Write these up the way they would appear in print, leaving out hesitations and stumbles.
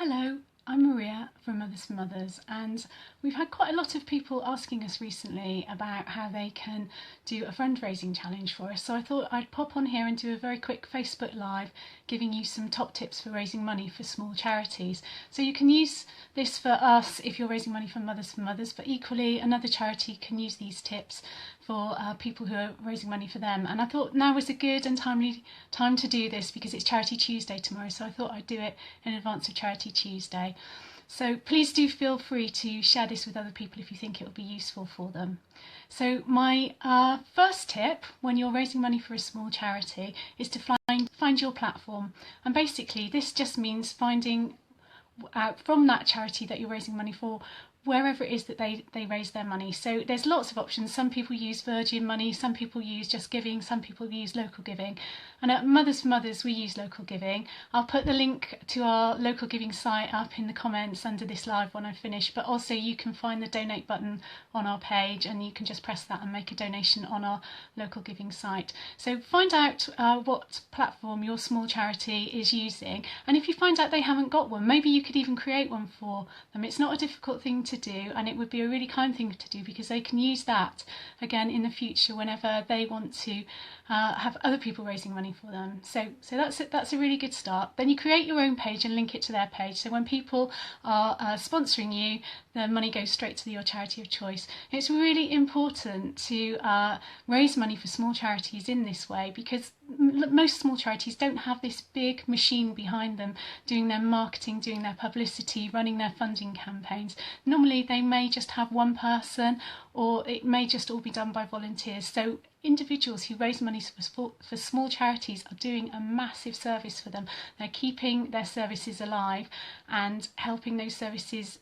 Hello, I'm Maria from Mothers for Mothers, and we've had quite a lot of people asking us recently about how they can do a fundraising challenge for us. So I thought I'd pop on here and do a very quick Facebook Live giving you some top tips for raising money for small charities. So you can use this for us if you're raising money for Mothers, but equally another charity can use these tips for people who are raising money for them. And I thought now was a good and timely time to do this because it's Charity Tuesday tomorrow, so I thought I'd do it in advance of Charity Tuesday. So please do feel free to share this with other people if you think it will be useful for them. So my first tip when you're raising money for a small charity is to find your platform. And basically this just means finding out from that charity that you're raising money for wherever it is that they raise their money. So there's lots of options. Some people use Virgin Money, some people use Just Giving, some people use local giving. And at Mothers for Mothers we use local giving. I'll put the link to our local giving site up in the comments under this live when I finish, but also you can find the donate button on our page and you can just press that and make a donation on our local giving site. So find out what platform your small charity is using, and if you find out they haven't got one, maybe you could even create one for them. It's not a difficult thing to do, and it would be a really kind thing to do because they can use that again in the future whenever they want to have other people raising money for them. So that's a really good start. Then you create your own page and link it to their page, so when people are sponsoring you, the money goes straight to your charity of choice. It's really important to raise money for small charities in this way because most small charities don't have this big machine behind them doing their marketing, doing their publicity, running their funding campaigns. Normally they may just have one person, or it may just all be done by volunteers. So individuals who raise money for small charities are doing a massive service for them. They're keeping their services alive and helping those services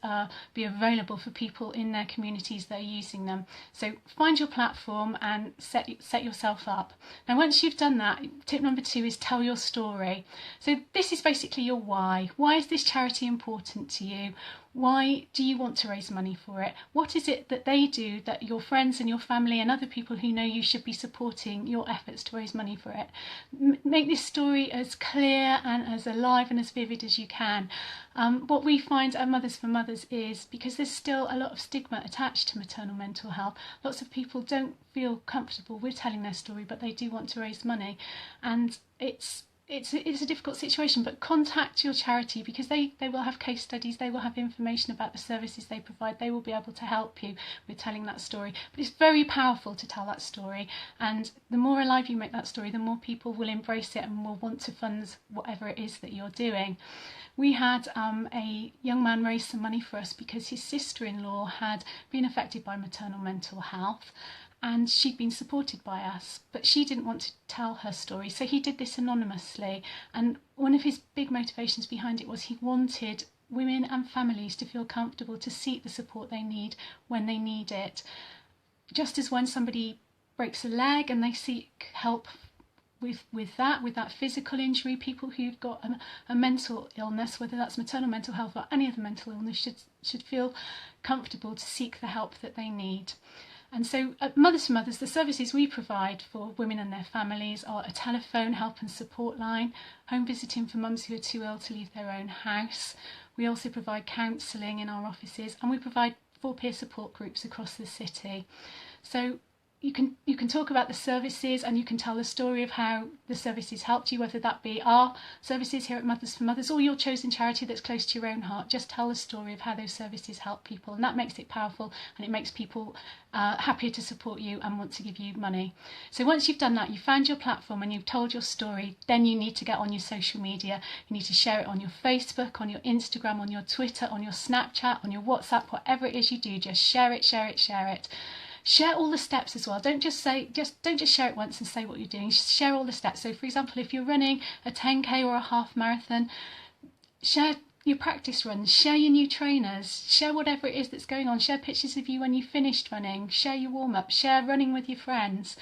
be available for people in their communities that are using them. So find your platform and set yourself up. Now once you've done that, tip number 2 is tell your story. So this is basically your why. Why is this charity important to you? Why do you want to raise money for it? What is it that they do that your friends and your family and other people who know you should be supporting your efforts to raise money for it? Make this story as clear and as alive and as vivid as you can. What we find at Mothers for Mothers is, because there's still a lot of stigma attached to maternal mental health, lots of people don't feel comfortable with telling their story, but they do want to raise money. And it's a difficult situation, but contact your charity because they will have case studies, they will have information about the services they provide, they will be able to help you with telling that story. But it's very powerful to tell that story, and the more alive you make that story, the more people will embrace it and will want to fund whatever it is that you're doing. We had a young man raise some money for us because his sister-in-law had been affected by maternal mental health, and she'd been supported by us, but she didn't want to tell her story, so he did this anonymously. And one of his big motivations behind it was he wanted women and families to feel comfortable to seek the support they need when they need it. Just as when somebody breaks a leg and they seek help with that physical injury, people who've got a mental illness, whether that's maternal mental health or any other mental illness, should feel comfortable to seek the help that they need. And so at Mothers for Mothers, the services we provide for women and their families are a telephone help and support line, home visiting for mums who are too ill to leave their own house. We also provide counselling in our offices, and we provide 4 peer support groups across the city. So you can talk about the services, and you can tell the story of how the services helped you, whether that be our services here at Mothers for Mothers or your chosen charity that's close to your own heart. Just tell the story of how those services help people, and that makes it powerful, and it makes people happier to support you and want to give you money. So once you've done that, you've found your platform and you've told your story, then you need to get on your social media. You need to share it on your Facebook, on your Instagram, on your Twitter, on your Snapchat, on your WhatsApp, whatever it is you do, just share it, share it, share it. Share all the steps as well. Don't just share it once and say what you're doing. Share all the steps. So for example, if you're running a 10k or a half marathon, share your practice runs, share your new trainers, share whatever it is that's going on, share pictures of you when you finished running, share your warm-up, share running with your friends.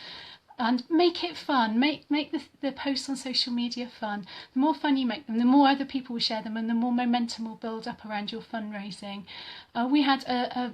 And make it fun. Make the posts on social media fun. The more fun you make them, the more other people will share them, and the more momentum will build up around your fundraising. We had a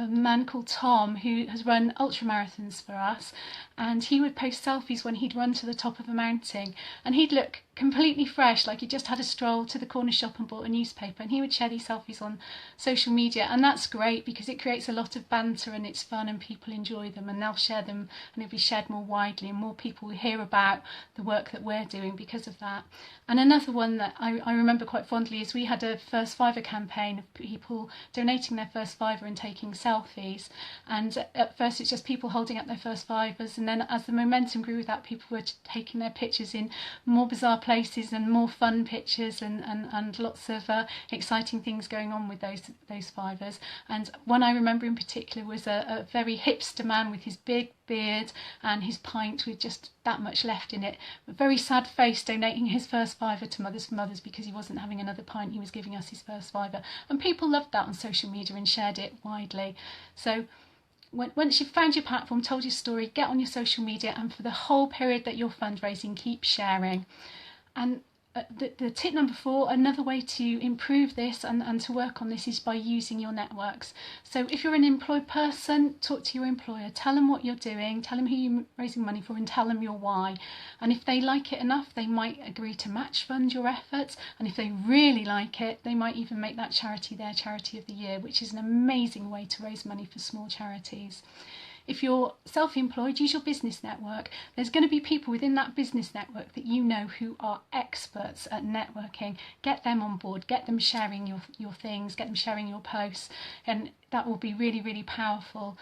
man called Tom who has run ultra marathons for us, and he would post selfies when he'd run to the top of a mountain, and he'd look completely fresh, like he just had a stroll to the corner shop and bought a newspaper, and he would share these selfies on social media. And that's great because it creates a lot of banter and it's fun and people enjoy them, and they'll share them and it'll be shared more widely and more people will hear about the work that we're doing because of that. And another one that I remember quite fondly is we had a first fiver campaign of people donating their first fiver and taking selfies. And at first it's just people holding up their first fivers, and then as the momentum grew with that, people were taking their pictures in more bizarre places and more fun pictures, and lots of exciting things going on with those fivers. And one I remember in particular was a very hipster man with his big beard and his pint with just that much left in it, a very sad face, donating his first fiver to Mothers for Mothers because he wasn't having another pint, he was giving us his first fiver. And people loved that on social media and shared it widely. So once you've found your platform, told your story, get on your social media, and for the whole period that you're fundraising, keep sharing. And the tip number 4, another way to improve this and to work on this is by using your networks. So if you're an employed person, talk to your employer, tell them what you're doing, tell them who you're raising money for, and tell them your why. And if they like it enough, they might agree to match fund your efforts. And if they really like it, they might even make that charity their charity of the year, which is an amazing way to raise money for small charities. If you're self-employed, use your business network. There's going to be people within that business network that you know who are experts at networking. Get them on board, get them sharing your things, get them sharing your posts, and that will be really, really powerful.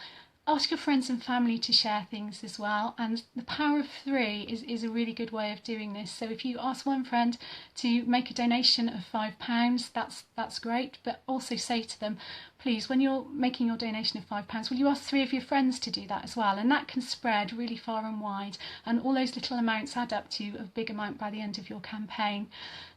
Ask your friends and family to share things as well, and the power of 3 is a really good way of doing this. So if you ask one friend to make a donation of £5, that's great, but also say to them, please, when you're making your donation of £5, will you ask 3 of your friends to do that as well? And that can spread really far and wide, and all those little amounts add up to a big amount by the end of your campaign.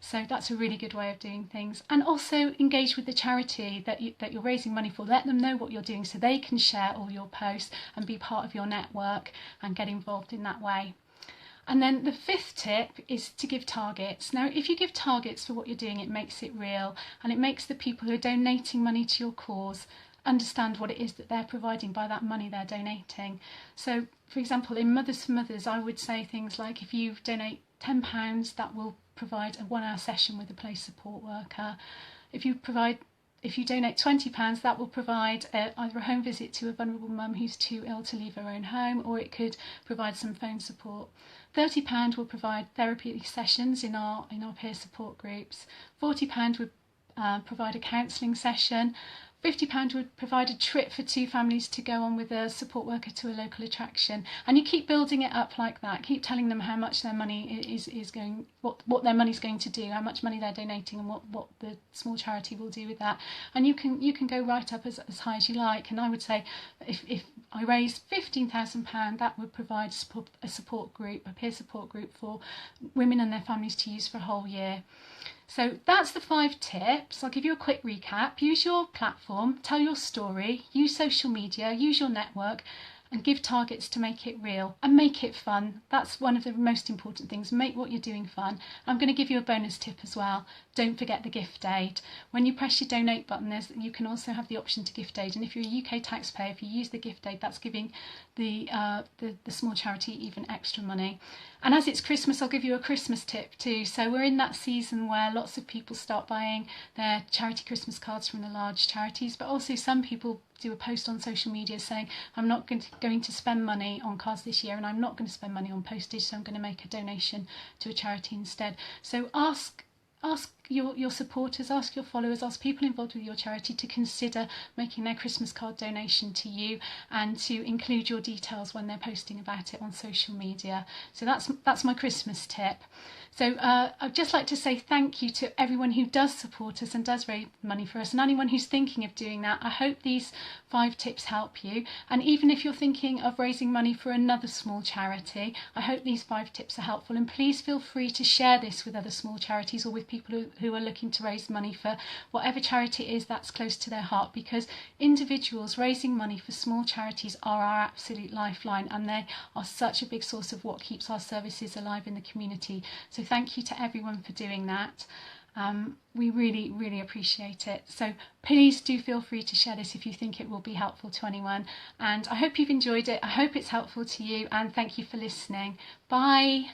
So that's a really good way of doing things. And also engage with the charity that you're raising money for. Let them know what you're doing so they can share all your posts and be part of your network and get involved in that way. And then the 5th tip is to give targets. Now, if you give targets for what you're doing, it makes it real, and it makes the people who are donating money to your cause understand what it is that they're providing by that money they're donating. So, for example, in Mothers for Mothers, I would say things like, if you donate £10, that will provide a 1-hour session with a place support worker. If you donate £20, that will provide either a home visit to a vulnerable mum who's too ill to leave her own home, or it could provide some phone support. £30 will provide therapy sessions in our peer support groups. £40 would provide a counselling session. £50 would provide a trip for 2 families to go on with a support worker to a local attraction. And you keep building it up like that. Keep telling them how much their money is going, what their money's going to do, how much money they're donating, and what the small charity will do with that. And you can go right up as high as you like. And I would say if I raised £15,000, that would provide a support group, a peer support group for women and their families to use for a whole year. So that's the 5 tips. I'll give you a quick recap. Use your platform, tell your story, use social media, use your network, and give targets to make it real and make it fun. That's one of the most important things. Make what you're doing fun. I'm going to give you a bonus tip as well. Don't forget the gift aid. When you press your donate button, you can also have the option to gift aid. And if you're a UK taxpayer, if you use the gift aid, that's giving the small charity even extra money. And as it's Christmas, I'll give you a Christmas tip too. So we're in that season where lots of people start buying their charity Christmas cards from the large charities, but also some people do a post on social media saying, I'm not going to spend money on cards this year, and I'm not going to spend money on postage, so I'm going to make a donation to a charity instead. So ask your supporters, ask your followers, ask people involved with your charity to consider making their Christmas card donation to you, and to include your details when they're posting about it on social media. So that's my Christmas tip. So I'd just like to say thank you to everyone who does support us and does raise money for us, and anyone who's thinking of doing that. I hope these 5 tips help you. And even if you're thinking of raising money for another small charity, I hope these 5 tips are helpful. And please feel free to share this with other small charities or with people who are looking to raise money for whatever charity it is that's close to their heart, because individuals raising money for small charities are our absolute lifeline, and they are such a big source of what keeps our services alive in the community. So thank you to everyone for doing that. We really, really appreciate it. So please do feel free to share this if you think it will be helpful to anyone. And I hope you've enjoyed it. I hope it's helpful to you, and thank you for listening. Bye.